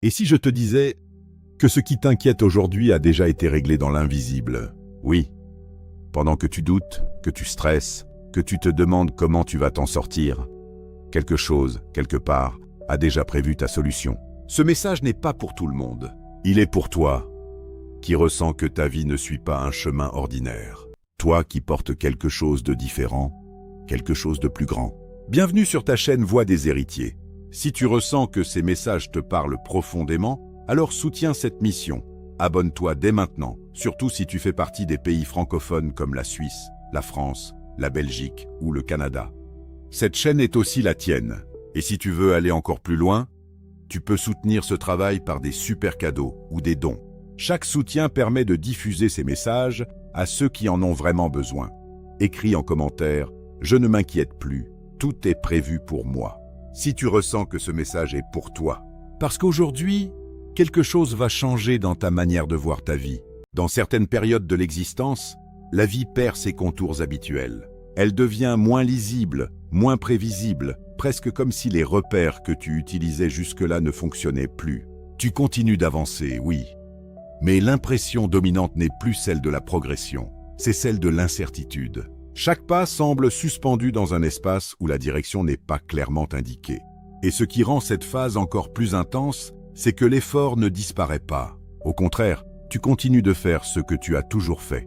Et si je te disais que ce qui t'inquiète aujourd'hui a déjà été réglé dans l'invisible? Oui. Pendant que tu doutes, que tu stresses, que tu te demandes comment tu vas t'en sortir, quelque chose, quelque part, a déjà prévu ta solution. Ce message n'est pas pour tout le monde. Il est pour toi, qui ressens que ta vie ne suit pas un chemin ordinaire. Toi qui portes quelque chose de différent, quelque chose de plus grand. Bienvenue sur ta chaîne Voix des héritiers. Si tu ressens que ces messages te parlent profondément, alors soutiens cette mission. Abonne-toi dès maintenant, surtout si tu fais partie des pays francophones comme la Suisse, la France, la Belgique ou le Canada. Cette chaîne est aussi la tienne. Et si tu veux aller encore plus loin, tu peux soutenir ce travail par des super cadeaux ou des dons. Chaque soutien permet de diffuser ces messages à ceux qui en ont vraiment besoin. Écris en commentaire « Je ne m'inquiète plus, tout est prévu pour moi ». Si tu ressens que ce message est pour toi. Parce qu'aujourd'hui, quelque chose va changer dans ta manière de voir ta vie. Dans certaines périodes de l'existence, la vie perd ses contours habituels. Elle devient moins lisible, moins prévisible, presque comme si les repères que tu utilisais jusque-là ne fonctionnaient plus. Tu continues d'avancer, oui. Mais l'impression dominante n'est plus celle de la progression, c'est celle de l'incertitude. Chaque pas semble suspendu dans un espace où la direction n'est pas clairement indiquée. Et ce qui rend cette phase encore plus intense, c'est que l'effort ne disparaît pas. Au contraire, tu continues de faire ce que tu as toujours fait.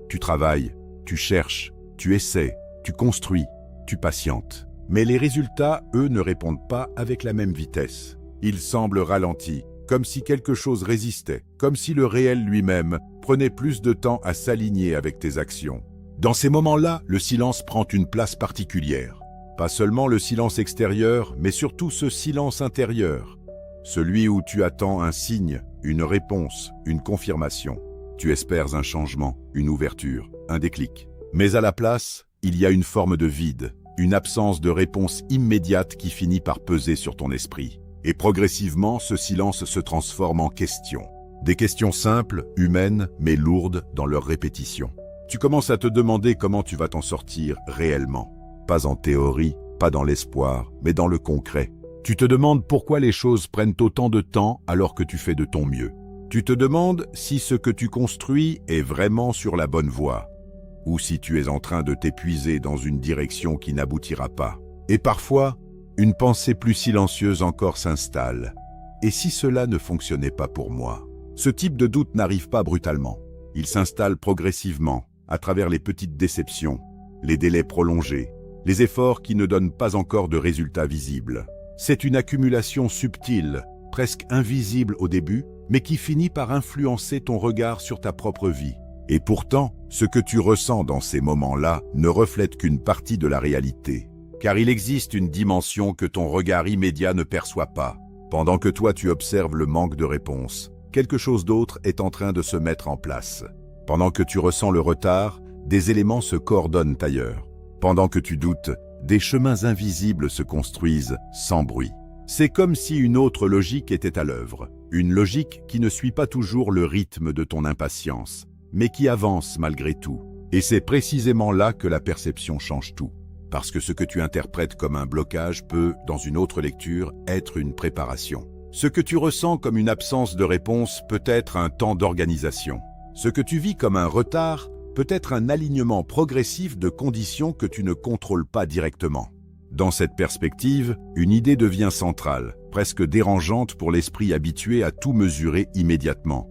Tu travailles, tu cherches, tu essaies, tu construis, tu patientes. Mais les résultats, eux, ne répondent pas avec la même vitesse. Ils semblent ralentis, comme si quelque chose résistait, comme si le réel lui-même prenait plus de temps à s'aligner avec tes actions. Dans ces moments-là, le silence prend une place particulière. Pas seulement le silence extérieur, mais surtout ce silence intérieur. Celui où tu attends un signe, une réponse, une confirmation. Tu espères un changement, une ouverture, un déclic. Mais à la place, il y a une forme de vide, une absence de réponse immédiate qui finit par peser sur ton esprit. Et progressivement, ce silence se transforme en questions. Des questions simples, humaines, mais lourdes dans leur répétition. Tu commences à te demander comment tu vas t'en sortir réellement. Pas en théorie, pas dans l'espoir, mais dans le concret. Tu te demandes pourquoi les choses prennent autant de temps alors que tu fais de ton mieux. Tu te demandes si ce que tu construis est vraiment sur la bonne voie, ou si tu es en train de t'épuiser dans une direction qui n'aboutira pas. Et parfois, une pensée plus silencieuse encore s'installe. Et si cela ne fonctionnait pas pour moi? Ce type de doute n'arrive pas brutalement. Il s'installe progressivement, à travers les petites déceptions, les délais prolongés, les efforts qui ne donnent pas encore de résultats visibles. C'est une accumulation subtile, presque invisible au début, mais qui finit par influencer ton regard sur ta propre vie. Et pourtant, ce que tu ressens dans ces moments-là ne reflète qu'une partie de la réalité. Car il existe une dimension que ton regard immédiat ne perçoit pas. Pendant que toi tu observes le manque de réponse, quelque chose d'autre est en train de se mettre en place. Pendant que tu ressens le retard, des éléments se coordonnent ailleurs. Pendant que tu doutes, des chemins invisibles se construisent sans bruit. C'est comme si une autre logique était à l'œuvre. Une logique qui ne suit pas toujours le rythme de ton impatience, mais qui avance malgré tout. Et c'est précisément là que la perception change tout. Parce que ce que tu interprètes comme un blocage peut, dans une autre lecture, être une préparation. Ce que tu ressens comme une absence de réponse peut être un temps d'organisation. Ce que tu vis comme un retard peut être un alignement progressif de conditions que tu ne contrôles pas directement. Dans cette perspective, une idée devient centrale, presque dérangeante pour l'esprit habitué à tout mesurer immédiatement.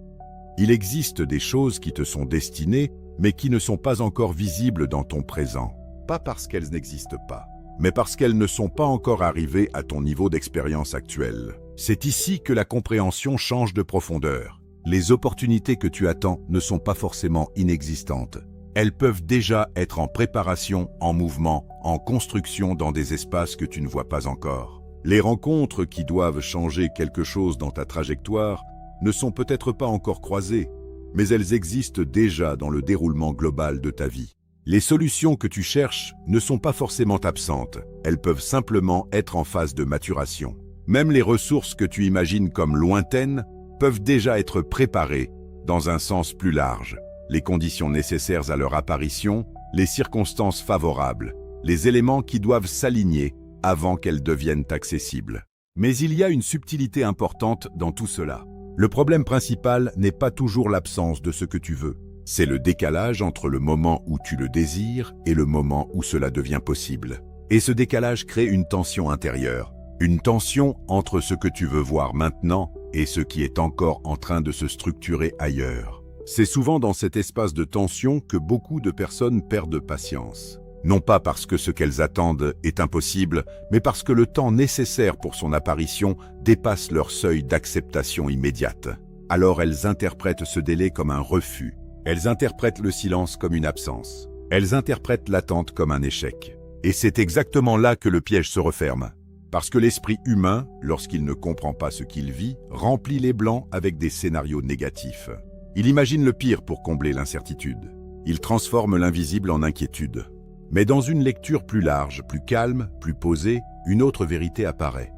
Il existe des choses qui te sont destinées, mais qui ne sont pas encore visibles dans ton présent. Pas parce qu'elles n'existent pas, mais parce qu'elles ne sont pas encore arrivées à ton niveau d'expérience actuel. C'est ici que la compréhension change de profondeur. Les opportunités que tu attends ne sont pas forcément inexistantes. Elles peuvent déjà être en préparation, en mouvement, en construction dans des espaces que tu ne vois pas encore. Les rencontres qui doivent changer quelque chose dans ta trajectoire ne sont peut-être pas encore croisées, mais elles existent déjà dans le déroulement global de ta vie. Les solutions que tu cherches ne sont pas forcément absentes, elles peuvent simplement être en phase de maturation. Même les ressources que tu imagines comme lointaines peuvent déjà être préparées dans un sens plus large. Les conditions nécessaires à leur apparition, les circonstances favorables, les éléments qui doivent s'aligner avant qu'elles deviennent accessibles. Mais il y a une subtilité importante dans tout cela. Le problème principal n'est pas toujours l'absence de ce que tu veux. C'est le décalage entre le moment où tu le désires et le moment où cela devient possible. Et ce décalage crée une tension intérieure. Une tension entre ce que tu veux voir maintenant et ce qui est encore en train de se structurer ailleurs. C'est souvent dans cet espace de tension que beaucoup de personnes perdent patience. Non pas parce que ce qu'elles attendent est impossible, mais parce que le temps nécessaire pour son apparition dépasse leur seuil d'acceptation immédiate. Alors elles interprètent ce délai comme un refus. Elles interprètent le silence comme une absence. Elles interprètent l'attente comme un échec. Et c'est exactement là que le piège se referme. Parce que l'esprit humain, lorsqu'il ne comprend pas ce qu'il vit, remplit les blancs avec des scénarios négatifs. Il imagine le pire pour combler l'incertitude. Il transforme l'invisible en inquiétude. Mais dans une lecture plus large, plus calme, plus posée, une autre vérité apparaît.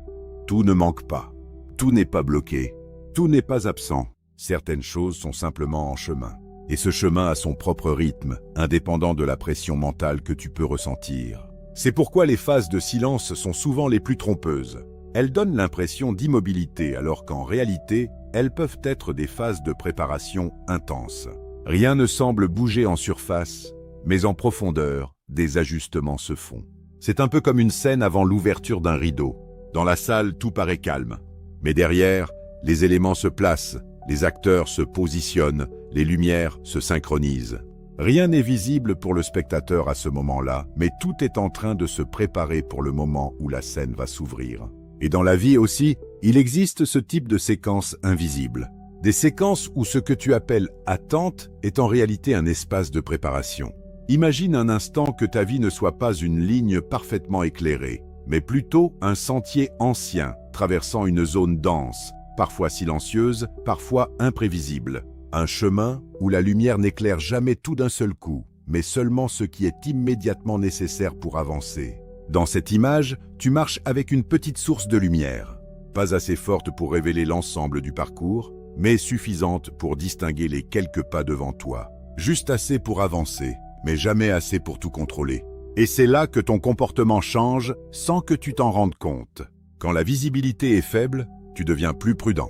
Tout ne manque pas. Tout n'est pas bloqué. Tout n'est pas absent. Certaines choses sont simplement en chemin. Et ce chemin a son propre rythme, indépendant de la pression mentale que tu peux ressentir. C'est pourquoi les phases de silence sont souvent les plus trompeuses. Elles donnent l'impression d'immobilité alors qu'en réalité, elles peuvent être des phases de préparation intenses. Rien ne semble bouger en surface, mais en profondeur, des ajustements se font. C'est un peu comme une scène avant l'ouverture d'un rideau. Dans la salle, tout paraît calme. Mais derrière, les éléments se placent, les acteurs se positionnent, les lumières se synchronisent. Rien n'est visible pour le spectateur à ce moment-là, mais tout est en train de se préparer pour le moment où la scène va s'ouvrir. Et dans la vie aussi, il existe ce type de séquences invisibles. Des séquences où ce que tu appelles attente est en réalité un espace de préparation. Imagine un instant que ta vie ne soit pas une ligne parfaitement éclairée, mais plutôt un sentier ancien, traversant une zone dense, parfois silencieuse, parfois imprévisible. Un chemin où la lumière n'éclaire jamais tout d'un seul coup, mais seulement ce qui est immédiatement nécessaire pour avancer. Dans cette image, tu marches avec une petite source de lumière, pas assez forte pour révéler l'ensemble du parcours, mais suffisante pour distinguer les quelques pas devant toi. Juste assez pour avancer, mais jamais assez pour tout contrôler. Et c'est là que ton comportement change sans que tu t'en rendes compte. Quand la visibilité est faible, tu deviens plus prudent.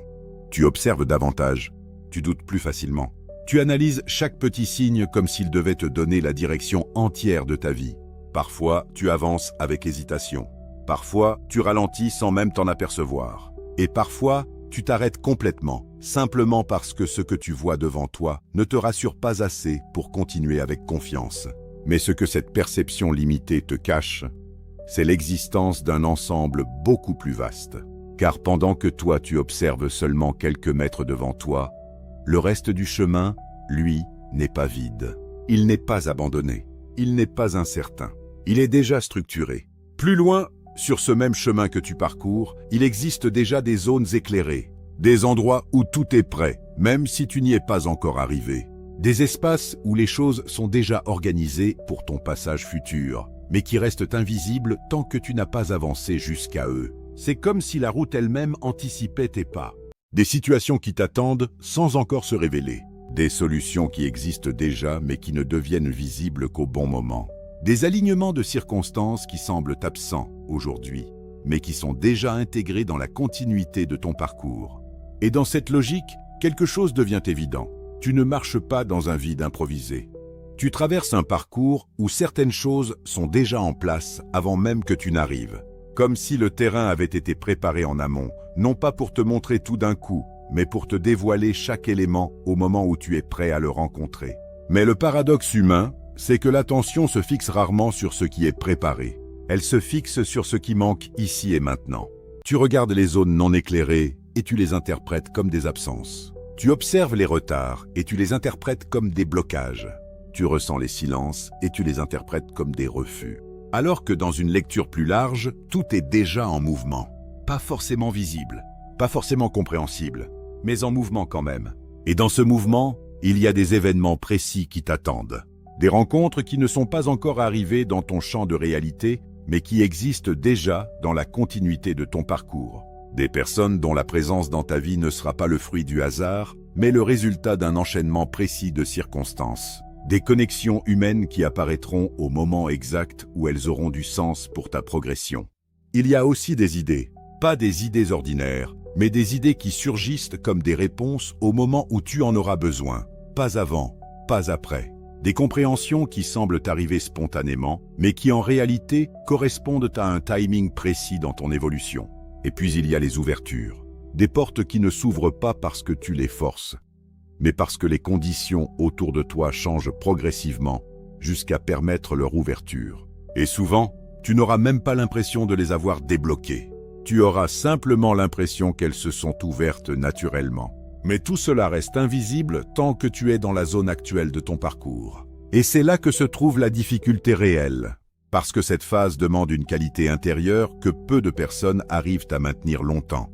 Tu observes davantage. Tu doutes plus facilement. Tu analyses chaque petit signe comme s'il devait te donner la direction entière de ta vie. Parfois, tu avances avec hésitation. Parfois, tu ralentis sans même t'en apercevoir. Et parfois, tu t'arrêtes complètement, simplement parce que ce que tu vois devant toi ne te rassure pas assez pour continuer avec confiance. Mais ce que cette perception limitée te cache, c'est l'existence d'un ensemble beaucoup plus vaste. Car pendant que toi tu observes seulement quelques mètres devant toi, le reste du chemin, lui, n'est pas vide. Il n'est pas abandonné. Il n'est pas incertain. Il est déjà structuré. Plus loin, sur ce même chemin que tu parcours, il existe déjà des zones éclairées, des endroits où tout est prêt, même si tu n'y es pas encore arrivé. Des espaces où les choses sont déjà organisées pour ton passage futur, mais qui restent invisibles tant que tu n'as pas avancé jusqu'à eux. C'est comme si la route elle-même anticipait tes pas. Des situations qui t'attendent sans encore se révéler. Des solutions qui existent déjà mais qui ne deviennent visibles qu'au bon moment. Des alignements de circonstances qui semblent absents aujourd'hui, mais qui sont déjà intégrés dans la continuité de ton parcours. Et dans cette logique, quelque chose devient évident. Tu ne marches pas dans un vide improvisé. Tu traverses un parcours où certaines choses sont déjà en place avant même que tu n'arrives. Comme si le terrain avait été préparé en amont, non pas pour te montrer tout d'un coup, mais pour te dévoiler chaque élément au moment où tu es prêt à le rencontrer. Mais le paradoxe humain, c'est que l'attention se fixe rarement sur ce qui est préparé. Elle se fixe sur ce qui manque ici et maintenant. Tu regardes les zones non éclairées et tu les interprètes comme des absences. Tu observes les retards et tu les interprètes comme des blocages. Tu ressens les silences et tu les interprètes comme des refus. Alors que dans une lecture plus large, tout est déjà en mouvement. Pas forcément visible, pas forcément compréhensible, mais en mouvement quand même. Et dans ce mouvement, il y a des événements précis qui t'attendent. Des rencontres qui ne sont pas encore arrivées dans ton champ de réalité, mais qui existent déjà dans la continuité de ton parcours. Des personnes dont la présence dans ta vie ne sera pas le fruit du hasard, mais le résultat d'un enchaînement précis de circonstances. Des connexions humaines qui apparaîtront au moment exact où elles auront du sens pour ta progression. Il y a aussi des idées, Pas des idées ordinaires, mais des idées qui surgissent comme des réponses au moment où tu en auras besoin. Pas avant, pas après. Des compréhensions qui semblent arriver spontanément, mais qui en réalité correspondent à un timing précis dans ton évolution. Et puis il y a les ouvertures. Des portes qui ne s'ouvrent pas parce que tu les forces, mais parce que les conditions autour de toi changent progressivement jusqu'à permettre leur ouverture. Et souvent, tu n'auras même pas l'impression de les avoir débloquées. Tu auras simplement l'impression qu'elles se sont ouvertes naturellement. Mais tout cela reste invisible tant que tu es dans la zone actuelle de ton parcours. Et c'est là que se trouve la difficulté réelle, parce que cette phase demande une qualité intérieure que peu de personnes arrivent à maintenir longtemps.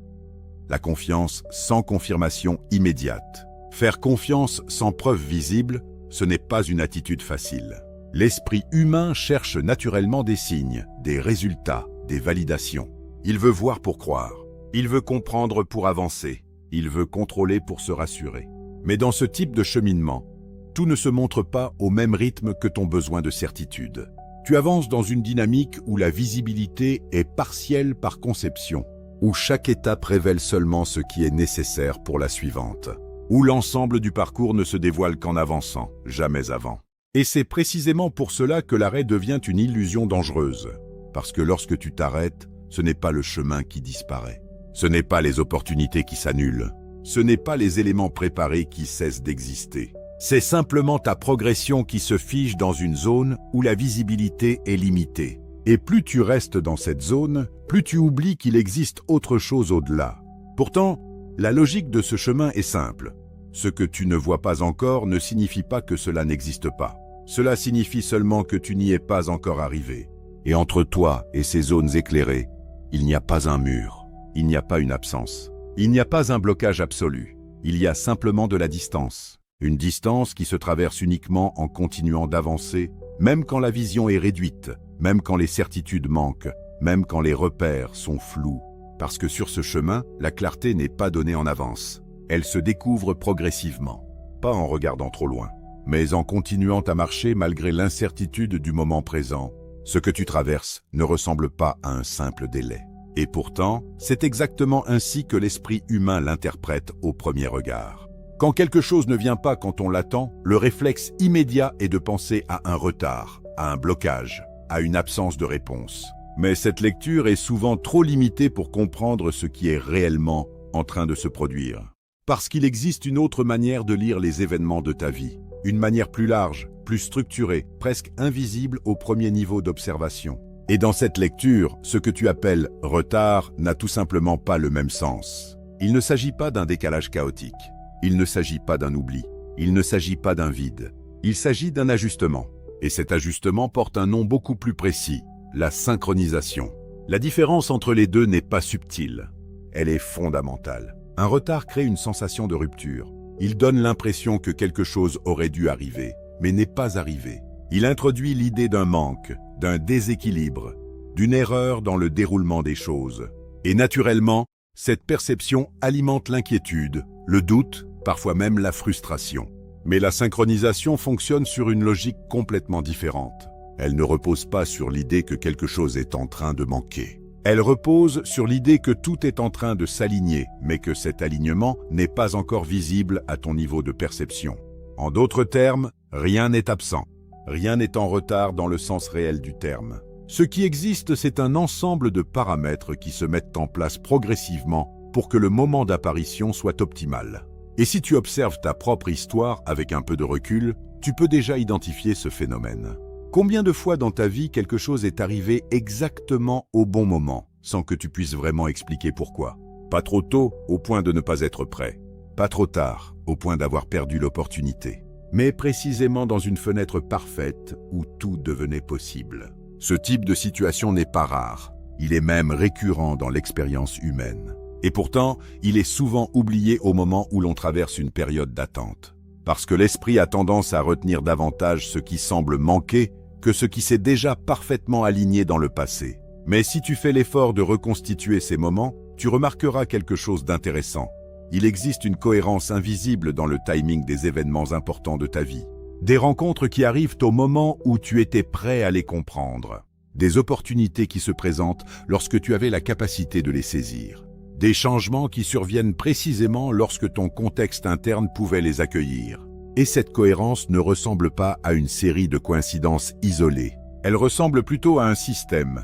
La confiance sans confirmation immédiate. Faire confiance sans preuve visible, ce n'est pas une attitude facile. L'esprit humain cherche naturellement des signes, des résultats, des validations. Il veut voir pour croire. Il veut comprendre pour avancer. Il veut contrôler pour se rassurer. Mais dans ce type de cheminement, tout ne se montre pas au même rythme que ton besoin de certitude. Tu avances dans une dynamique où la visibilité est partielle par conception, où chaque étape révèle seulement ce qui est nécessaire pour la suivante, où l'ensemble du parcours ne se dévoile qu'en avançant, jamais avant. Et c'est précisément pour cela que l'arrêt devient une illusion dangereuse. Parce que lorsque tu t'arrêtes, ce n'est pas le chemin qui disparaît. Ce n'est pas les opportunités qui s'annulent. Ce n'est pas les éléments préparés qui cessent d'exister. C'est simplement ta progression qui se fige dans une zone où la visibilité est limitée. Et plus tu restes dans cette zone, plus tu oublies qu'il existe autre chose au-delà. Pourtant, la logique de ce chemin est simple. Ce que tu ne vois pas encore ne signifie pas que cela n'existe pas. Cela signifie seulement que tu n'y es pas encore arrivé. Et entre toi et ces zones éclairées, il n'y a pas un mur. Il n'y a pas une absence. Il n'y a pas un blocage absolu. Il y a simplement de la distance. Une distance qui se traverse uniquement en continuant d'avancer, même quand la vision est réduite, même quand les certitudes manquent, même quand les repères sont flous. Parce que sur ce chemin, la clarté n'est pas donnée en avance. Elle se découvre progressivement. Pas en regardant trop loin, mais en continuant à marcher malgré l'incertitude du moment présent. Ce que tu traverses ne ressemble pas à un simple délai. Et pourtant, c'est exactement ainsi que l'esprit humain l'interprète au premier regard. Quand quelque chose ne vient pas quand on l'attend, le réflexe immédiat est de penser à un retard, à un blocage, à une absence de réponse. Mais cette lecture est souvent trop limitée pour comprendre ce qui est réellement en train de se produire. Parce qu'il existe une autre manière de lire les événements de ta vie. Une manière plus large, plus structurée, presque invisible au premier niveau d'observation. Et dans cette lecture, ce que tu appelles « retard » n'a tout simplement pas le même sens. Il ne s'agit pas d'un décalage chaotique. Il ne s'agit pas d'un oubli. Il ne s'agit pas d'un vide. Il s'agit d'un ajustement. Et cet ajustement porte un nom beaucoup plus précis, la synchronisation. La différence entre les deux n'est pas subtile. Elle est fondamentale. Un retard crée une sensation de rupture. Il donne l'impression que quelque chose aurait dû arriver, mais n'est pas arrivé. Il introduit l'idée d'un manque, d'un déséquilibre, d'une erreur dans le déroulement des choses. Et naturellement, cette perception alimente l'inquiétude, le doute, parfois même la frustration. Mais la synchronisation fonctionne sur une logique complètement différente. Elle ne repose pas sur l'idée que quelque chose est en train de manquer. Elle repose sur l'idée que tout est en train de s'aligner, mais que cet alignement n'est pas encore visible à ton niveau de perception. En d'autres termes, rien n'est absent. Rien n'est en retard dans le sens réel du terme. Ce qui existe, c'est un ensemble de paramètres qui se mettent en place progressivement pour que le moment d'apparition soit optimal. Et si tu observes ta propre histoire avec un peu de recul, tu peux déjà identifier ce phénomène. Combien de fois dans ta vie quelque chose est arrivé exactement au bon moment, sans que tu puisses vraiment expliquer pourquoi? Pas trop tôt, au point de ne pas être prêt. Pas trop tard, au point d'avoir perdu l'opportunité. Mais précisément dans une fenêtre parfaite où tout devenait possible. Ce type de situation n'est pas rare. Il est même récurrent dans l'expérience humaine. Et pourtant, il est souvent oublié au moment où l'on traverse une période d'attente. Parce que l'esprit a tendance à retenir davantage ce qui semble manquer que ce qui s'est déjà parfaitement aligné dans le passé. Mais si tu fais l'effort de reconstituer ces moments, tu remarqueras quelque chose d'intéressant. Il existe une cohérence invisible dans le timing des événements importants de ta vie. Des rencontres qui arrivent au moment où tu étais prêt à les comprendre. des opportunités qui se présentent lorsque tu avais la capacité de les saisir, des changements qui surviennent précisément lorsque ton contexte interne pouvait les accueillir. Et cette cohérence ne ressemble pas à une série de coïncidences isolées. Elle ressemble plutôt à un système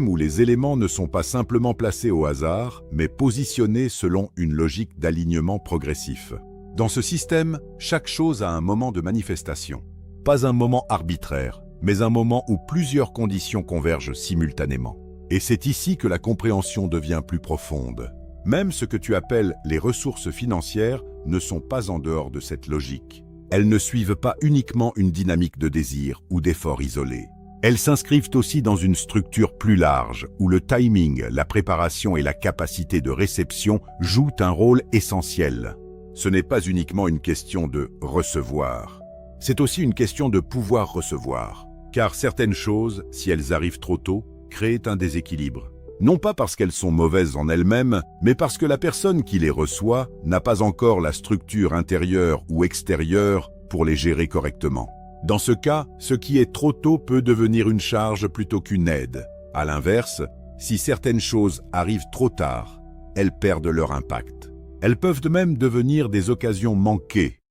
où les éléments ne sont pas simplement placés au hasard, mais positionnés selon une logique d'alignement progressif. Dans ce système, chaque chose a un moment de manifestation. Pas un moment arbitraire, mais un moment où plusieurs conditions convergent simultanément. Et c'est ici que la compréhension devient plus profonde. Même ce que tu appelles les ressources financières ne sont pas en dehors de cette logique. Elles ne suivent pas uniquement une dynamique de désir ou d'effort isolé. Elles s'inscrivent aussi dans une structure plus large, où le timing, la préparation et la capacité de réception jouent un rôle essentiel. Ce n'est pas uniquement une question de recevoir. C'est aussi une question de pouvoir recevoir. Car certaines choses, si elles arrivent trop tôt, créent un déséquilibre. Non pas parce qu'elles sont mauvaises en elles-mêmes, mais parce que la personne qui les reçoit n'a pas encore la structure intérieure ou extérieure pour les gérer correctement. Dans ce cas, ce qui est trop tôt peut devenir une charge plutôt qu'une aide. À l'inverse, si certaines choses arrivent trop tard, elles perdent leur impact. Elles peuvent de même devenir des occasions manquées,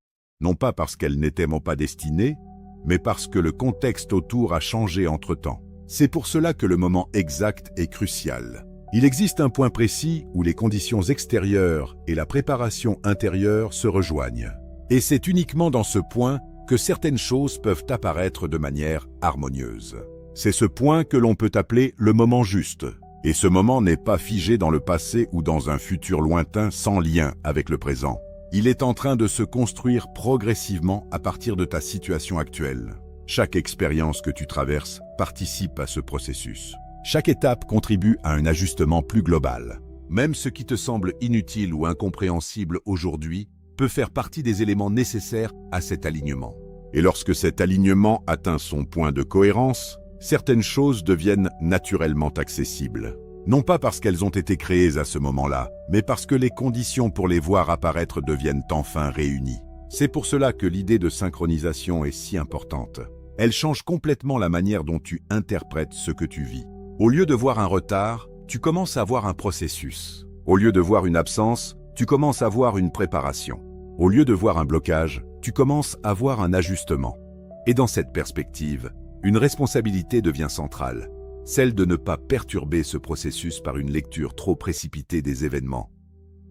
non pas parce qu'elles n'étaient pas destinées, mais parce que le contexte autour a changé entre-temps. C'est pour cela que le moment exact est crucial. Il existe un point précis où les conditions extérieures et la préparation intérieure se rejoignent. Et c'est uniquement dans ce point que certaines choses peuvent apparaître de manière harmonieuse. C'est ce point que l'on peut appeler le moment juste. Et ce moment n'est pas figé dans le passé ou dans un futur lointain sans lien avec le présent. Il est en train de se construire progressivement à partir de ta situation actuelle. Chaque expérience que tu traverses participe à ce processus. Chaque étape contribue à un ajustement plus global. Même ce qui te semble inutile ou incompréhensible aujourd'hui peut faire partie des éléments nécessaires à cet alignement. Et lorsque cet alignement atteint son point de cohérence, certaines choses deviennent naturellement accessibles. Non pas parce qu'elles ont été créées à ce moment-là, mais parce que les conditions pour les voir apparaître deviennent enfin réunies. C'est pour cela que l'idée de synchronisation est si importante. Elle change complètement la manière dont tu interprètes ce que tu vis. Au lieu de voir un retard, tu commences à voir un processus. Au lieu de voir une absence, tu commences à voir une préparation. Au lieu de voir un blocage, tu commences à voir un ajustement. Et dans cette perspective, une responsabilité devient centrale, celle de ne pas perturber ce processus par une lecture trop précipitée des événements.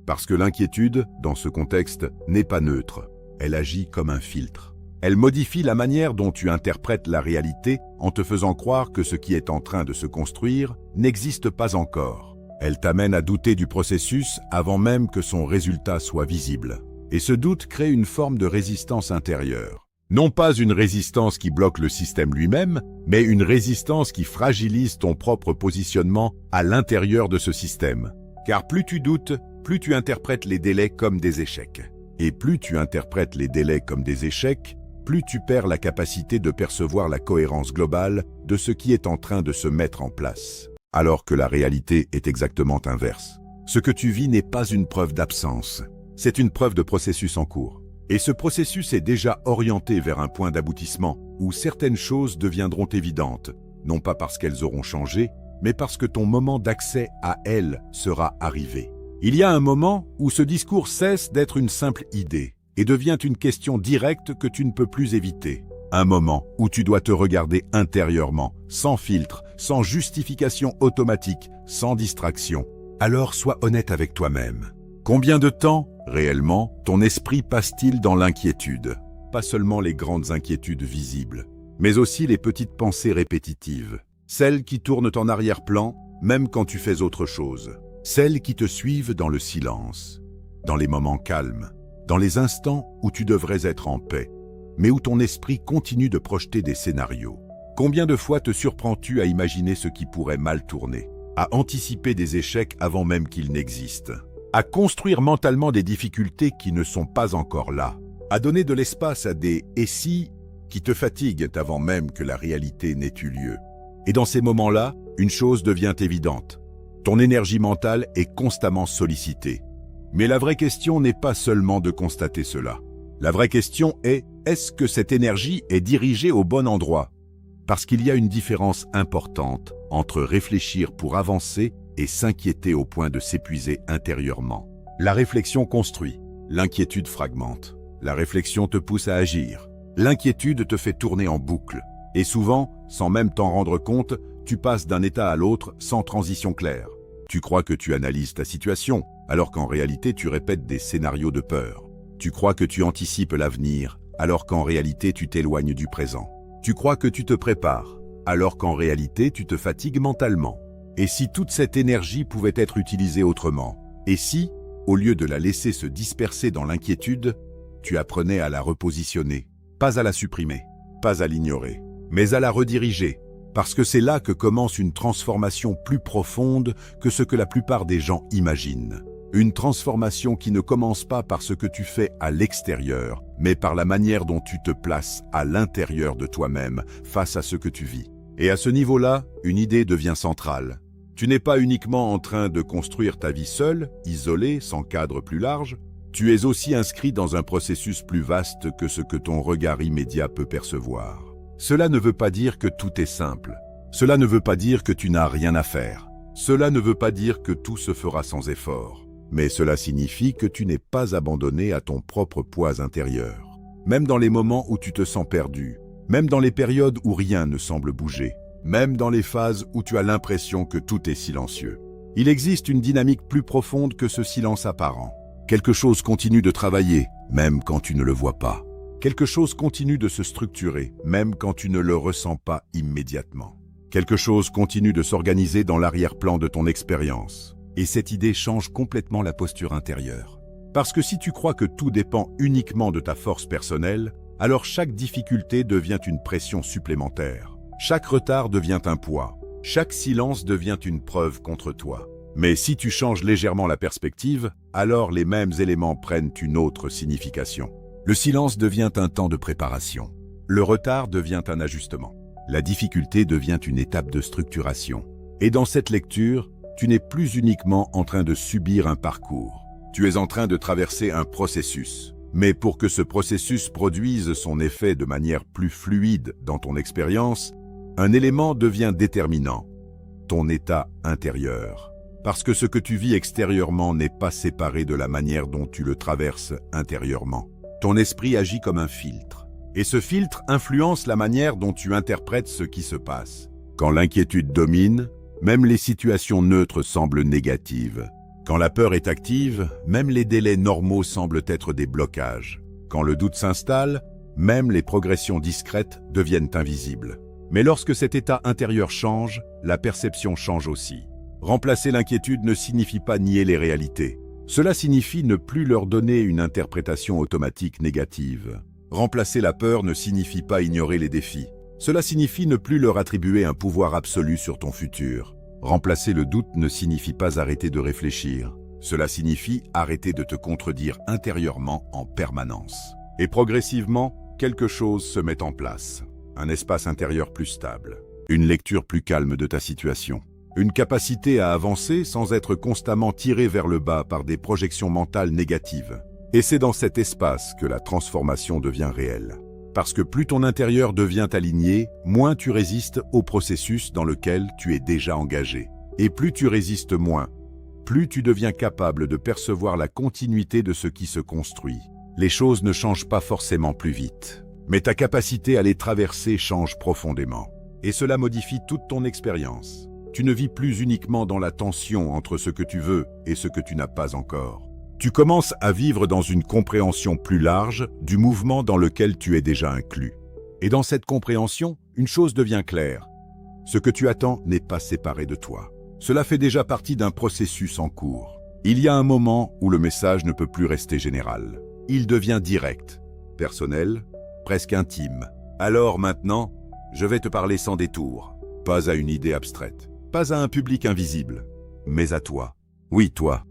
Parce que l'inquiétude, dans ce contexte, n'est pas neutre. Elle agit comme un filtre. Elle modifie la manière dont tu interprètes la réalité en te faisant croire que ce qui est en train de se construire n'existe pas encore. Elle t'amène à douter du processus avant même que son résultat soit visible. Et ce doute crée une forme de résistance intérieure. Non pas une résistance qui bloque le système lui-même, mais une résistance qui fragilise ton propre positionnement à l'intérieur de ce système. Car plus tu doutes, plus tu interprètes les délais comme des échecs. Et plus tu interprètes les délais comme des échecs, plus tu perds la capacité de percevoir la cohérence globale de ce qui est en train de se mettre en place. Alors que la réalité est exactement inverse. Ce que tu vis n'est pas une preuve d'absence. C'est une preuve de processus en cours. Et ce processus est déjà orienté vers un point d'aboutissement où certaines choses deviendront évidentes, non pas parce qu'elles auront changé, mais parce que ton moment d'accès à elles sera arrivé. Il y a un moment où ce discours cesse d'être une simple idée et devient une question directe que tu ne peux plus éviter. Un moment où tu dois te regarder intérieurement, sans filtre, sans justification automatique, sans distraction. Alors sois honnête avec toi-même. Combien de temps, réellement, ton esprit passe-t-il dans l'inquiétude? Pas seulement les grandes inquiétudes visibles, mais aussi les petites pensées répétitives. Celles qui tournent en arrière-plan, même quand tu fais autre chose. Celles qui te suivent dans le silence, dans les moments calmes, dans les instants où tu devrais être en paix, mais où ton esprit continue de projeter des scénarios. Combien de fois te surprends-tu à imaginer ce qui pourrait mal tourner, à anticiper des échecs avant même qu'ils n'existent, à construire mentalement des difficultés qui ne sont pas encore là, à donner de l'espace à des « et si » qui te fatiguent avant même que la réalité n'ait eu lieu. Et dans ces moments-là, une chose devient évidente. Ton énergie mentale est constamment sollicitée. Mais la vraie question n'est pas seulement de constater cela. La vraie question est, est-ce que cette énergie est dirigée au bon endroit? Parce qu'il y a une différence importante entre réfléchir pour avancer et s'inquiéter au point de s'épuiser intérieurement. La réflexion construit, l'inquiétude fragmente. La réflexion te pousse à agir. L'inquiétude te fait tourner en boucle. Et souvent, sans même t'en rendre compte, tu passes d'un état à l'autre sans transition claire. Tu crois que tu analyses ta situation, alors qu'en réalité tu répètes des scénarios de peur. Tu crois que tu anticipes l'avenir, alors qu'en réalité tu t'éloignes du présent. Tu crois que tu te prépares, alors qu'en réalité tu te fatigues mentalement. Et si toute cette énergie pouvait être utilisée autrement? Et si, au lieu de la laisser se disperser dans l'inquiétude, tu apprenais à la repositionner, pas à la supprimer, pas à l'ignorer, mais à la rediriger, parce que c'est là que commence une transformation plus profonde que ce que la plupart des gens imaginent. Une transformation qui ne commence pas par ce que tu fais à l'extérieur, mais par la manière dont tu te places à l'intérieur de toi-même face à ce que tu vis. Et à ce niveau-là, une idée devient centrale. Tu n'es pas uniquement en train de construire ta vie seule, isolée, sans cadre plus large. Tu es aussi inscrit dans un processus plus vaste que ce que ton regard immédiat peut percevoir. Cela ne veut pas dire que tout est simple. Cela ne veut pas dire que tu n'as rien à faire. Cela ne veut pas dire que tout se fera sans effort. Mais cela signifie que tu n'es pas abandonné à ton propre poids intérieur. Même dans les moments où tu te sens perdu, même dans les périodes où rien ne semble bouger, même dans les phases où tu as l'impression que tout est silencieux. Il existe une dynamique plus profonde que ce silence apparent. Quelque chose continue de travailler, même quand tu ne le vois pas. Quelque chose continue de se structurer, même quand tu ne le ressens pas immédiatement. Quelque chose continue de s'organiser dans l'arrière-plan de ton expérience. Et cette idée change complètement la posture intérieure. Parce que si tu crois que tout dépend uniquement de ta force personnelle, alors chaque difficulté devient une pression supplémentaire. Chaque retard devient un poids. Chaque silence devient une preuve contre toi. Mais si tu changes légèrement la perspective, alors les mêmes éléments prennent une autre signification. Le silence devient un temps de préparation. Le retard devient un ajustement. La difficulté devient une étape de structuration. Et dans cette lecture, tu n'es plus uniquement en train de subir un parcours. Tu es en train de traverser un processus. Mais pour que ce processus produise son effet de manière plus fluide dans ton expérience, un élément devient déterminant, ton état intérieur. Parce que ce que tu vis extérieurement n'est pas séparé de la manière dont tu le traverses intérieurement. Ton esprit agit comme un filtre. Et ce filtre influence la manière dont tu interprètes ce qui se passe. Quand l'inquiétude domine, même les situations neutres semblent négatives. Quand la peur est active, même les délais normaux semblent être des blocages. Quand le doute s'installe, même les progressions discrètes deviennent invisibles. Mais lorsque cet état intérieur change, la perception change aussi. Remplacer l'inquiétude ne signifie pas nier les réalités. Cela signifie ne plus leur donner une interprétation automatique négative. Remplacer la peur ne signifie pas ignorer les défis. Cela signifie ne plus leur attribuer un pouvoir absolu sur ton futur. Remplacer le doute ne signifie pas arrêter de réfléchir. Cela signifie arrêter de te contredire intérieurement en permanence. Et progressivement, quelque chose se met en place. Un espace intérieur plus stable. Une lecture plus calme de ta situation. Une capacité à avancer sans être constamment tiré vers le bas par des projections mentales négatives. Et c'est dans cet espace que la transformation devient réelle. Parce que plus ton intérieur devient aligné, moins tu résistes au processus dans lequel tu es déjà engagé. Et plus tu résistes moins, plus tu deviens capable de percevoir la continuité de ce qui se construit. Les choses ne changent pas forcément plus vite, mais ta capacité à les traverser change profondément. Et cela modifie toute ton expérience. Tu ne vis plus uniquement dans la tension entre ce que tu veux et ce que tu n'as pas encore. Tu commences à vivre dans une compréhension plus large du mouvement dans lequel tu es déjà inclus. Et dans cette compréhension, une chose devient claire. Ce que tu attends n'est pas séparé de toi. Cela fait déjà partie d'un processus en cours. Il y a un moment où le message ne peut plus rester général. Il devient direct, personnel, presque intime. Alors maintenant, je vais te parler sans détour. Pas à une idée abstraite, pas à un public invisible, mais à toi. Oui, toi.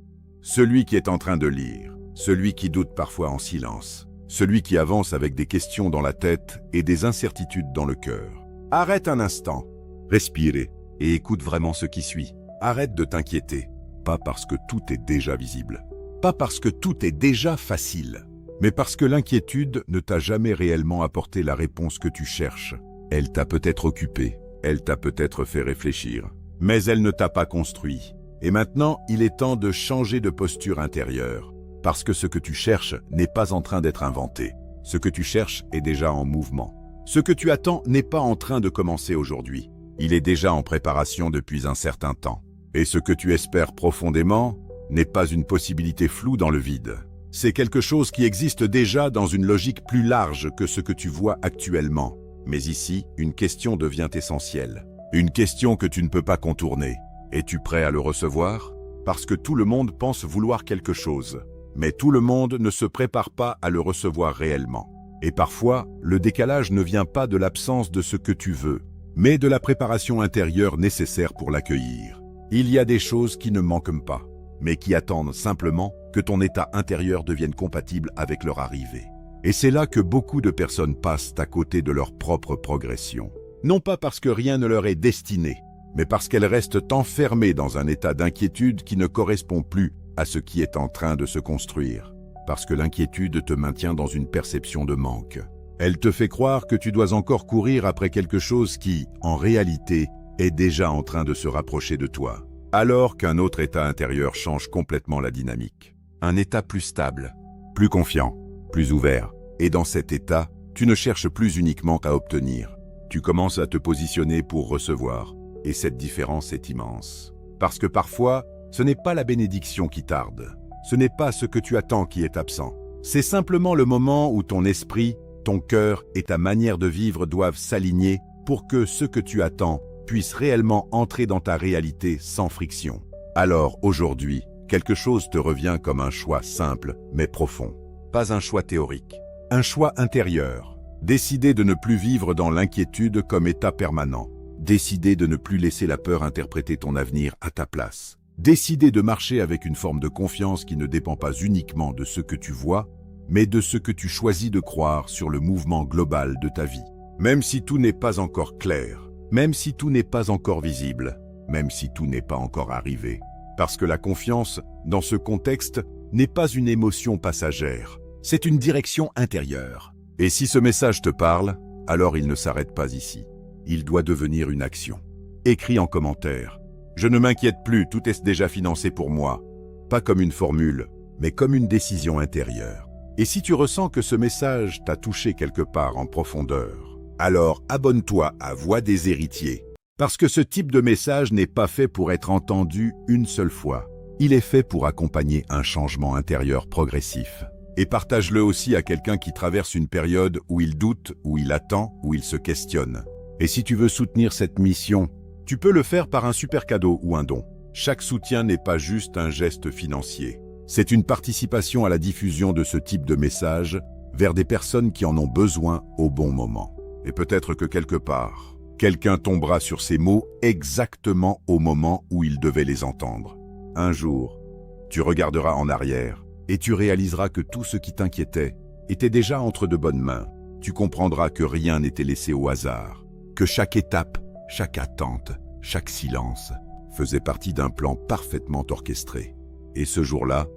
Celui qui est en train de lire, celui qui doute parfois en silence, celui qui avance avec des questions dans la tête et des incertitudes dans le cœur. Arrête un instant, respire et écoute vraiment ce qui suit. Arrête de t'inquiéter, pas parce que tout est déjà visible, pas parce que tout est déjà facile, mais parce que l'inquiétude ne t'a jamais réellement apporté la réponse que tu cherches. Elle t'a peut-être occupé, elle t'a peut-être fait réfléchir, mais elle ne t'a pas construit. Et maintenant, il est temps de changer de posture intérieure, parce que ce que tu cherches n'est pas en train d'être inventé. Ce que tu cherches est déjà en mouvement. Ce que tu attends n'est pas en train de commencer aujourd'hui. Il est déjà en préparation depuis un certain temps. Et ce que tu espères profondément n'est pas une possibilité floue dans le vide. C'est quelque chose qui existe déjà dans une logique plus large que ce que tu vois actuellement. Mais ici, une question devient essentielle. Une question que tu ne peux pas contourner. Es-tu prêt à le recevoir? Parce que tout le monde pense vouloir quelque chose. Mais tout le monde ne se prépare pas à le recevoir réellement. Et parfois, le décalage ne vient pas de l'absence de ce que tu veux, mais de la préparation intérieure nécessaire pour l'accueillir. Il y a des choses qui ne manquent pas, mais qui attendent simplement que ton état intérieur devienne compatible avec leur arrivée. Et c'est là que beaucoup de personnes passent à côté de leur propre progression. Non pas parce que rien ne leur est destiné, mais parce qu'elles restent enfermées dans un état d'inquiétude qui ne correspond plus à ce qui est en train de se construire. Parce que l'inquiétude te maintient dans une perception de manque. Elle te fait croire que tu dois encore courir après quelque chose qui, en réalité, est déjà en train de se rapprocher de toi. Alors qu'un autre état intérieur change complètement la dynamique. Un état plus stable, plus confiant, plus ouvert. Et dans cet état, tu ne cherches plus uniquement à obtenir. Tu commences à te positionner pour recevoir. Et cette différence est immense. Parce que parfois, ce n'est pas la bénédiction qui tarde. Ce n'est pas ce que tu attends qui est absent. C'est simplement le moment où ton esprit, ton cœur et ta manière de vivre doivent s'aligner pour que ce que tu attends puisse réellement entrer dans ta réalité sans friction. Alors, aujourd'hui, quelque chose te revient comme un choix simple mais profond. Pas un choix théorique. Un choix intérieur. Décider de ne plus vivre dans l'inquiétude comme état permanent. Décider de ne plus laisser la peur interpréter ton avenir à ta place. Décider de marcher avec une forme de confiance qui ne dépend pas uniquement de ce que tu vois, mais de ce que tu choisis de croire sur le mouvement global de ta vie. Même si tout n'est pas encore clair, même si tout n'est pas encore visible, même si tout n'est pas encore arrivé. Parce que la confiance, dans ce contexte, n'est pas une émotion passagère, c'est une direction intérieure. Et si ce message te parle, alors il ne s'arrête pas ici. Il doit devenir une action. Écris en commentaire. Je ne m'inquiète plus, tout est déjà financé pour moi. Pas comme une formule, mais comme une décision intérieure. Et si tu ressens que ce message t'a touché quelque part en profondeur, alors abonne-toi à Voix des héritiers. Parce que ce type de message n'est pas fait pour être entendu une seule fois. Il est fait pour accompagner un changement intérieur progressif. Et partage-le aussi à quelqu'un qui traverse une période où il doute, où il attend, où il se questionne. Et si tu veux soutenir cette mission, tu peux le faire par un super cadeau ou un don. Chaque soutien n'est pas juste un geste financier. C'est une participation à la diffusion de ce type de message vers des personnes qui en ont besoin au bon moment. Et peut-être que quelque part, quelqu'un tombera sur ces mots exactement au moment où il devait les entendre. Un jour, tu regarderas en arrière et tu réaliseras que tout ce qui t'inquiétait était déjà entre de bonnes mains. Tu comprendras que rien n'était laissé au hasard, que chaque étape, chaque attente, chaque silence faisait partie d'un plan parfaitement orchestré. Et ce jour-là,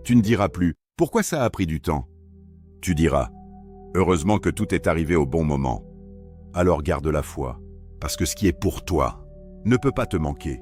tu ne diras plus « Pourquoi ça a pris du temps ?» Tu diras « Heureusement que tout est arrivé au bon moment. » Alors garde la foi, parce que ce qui est pour toi ne peut pas te manquer.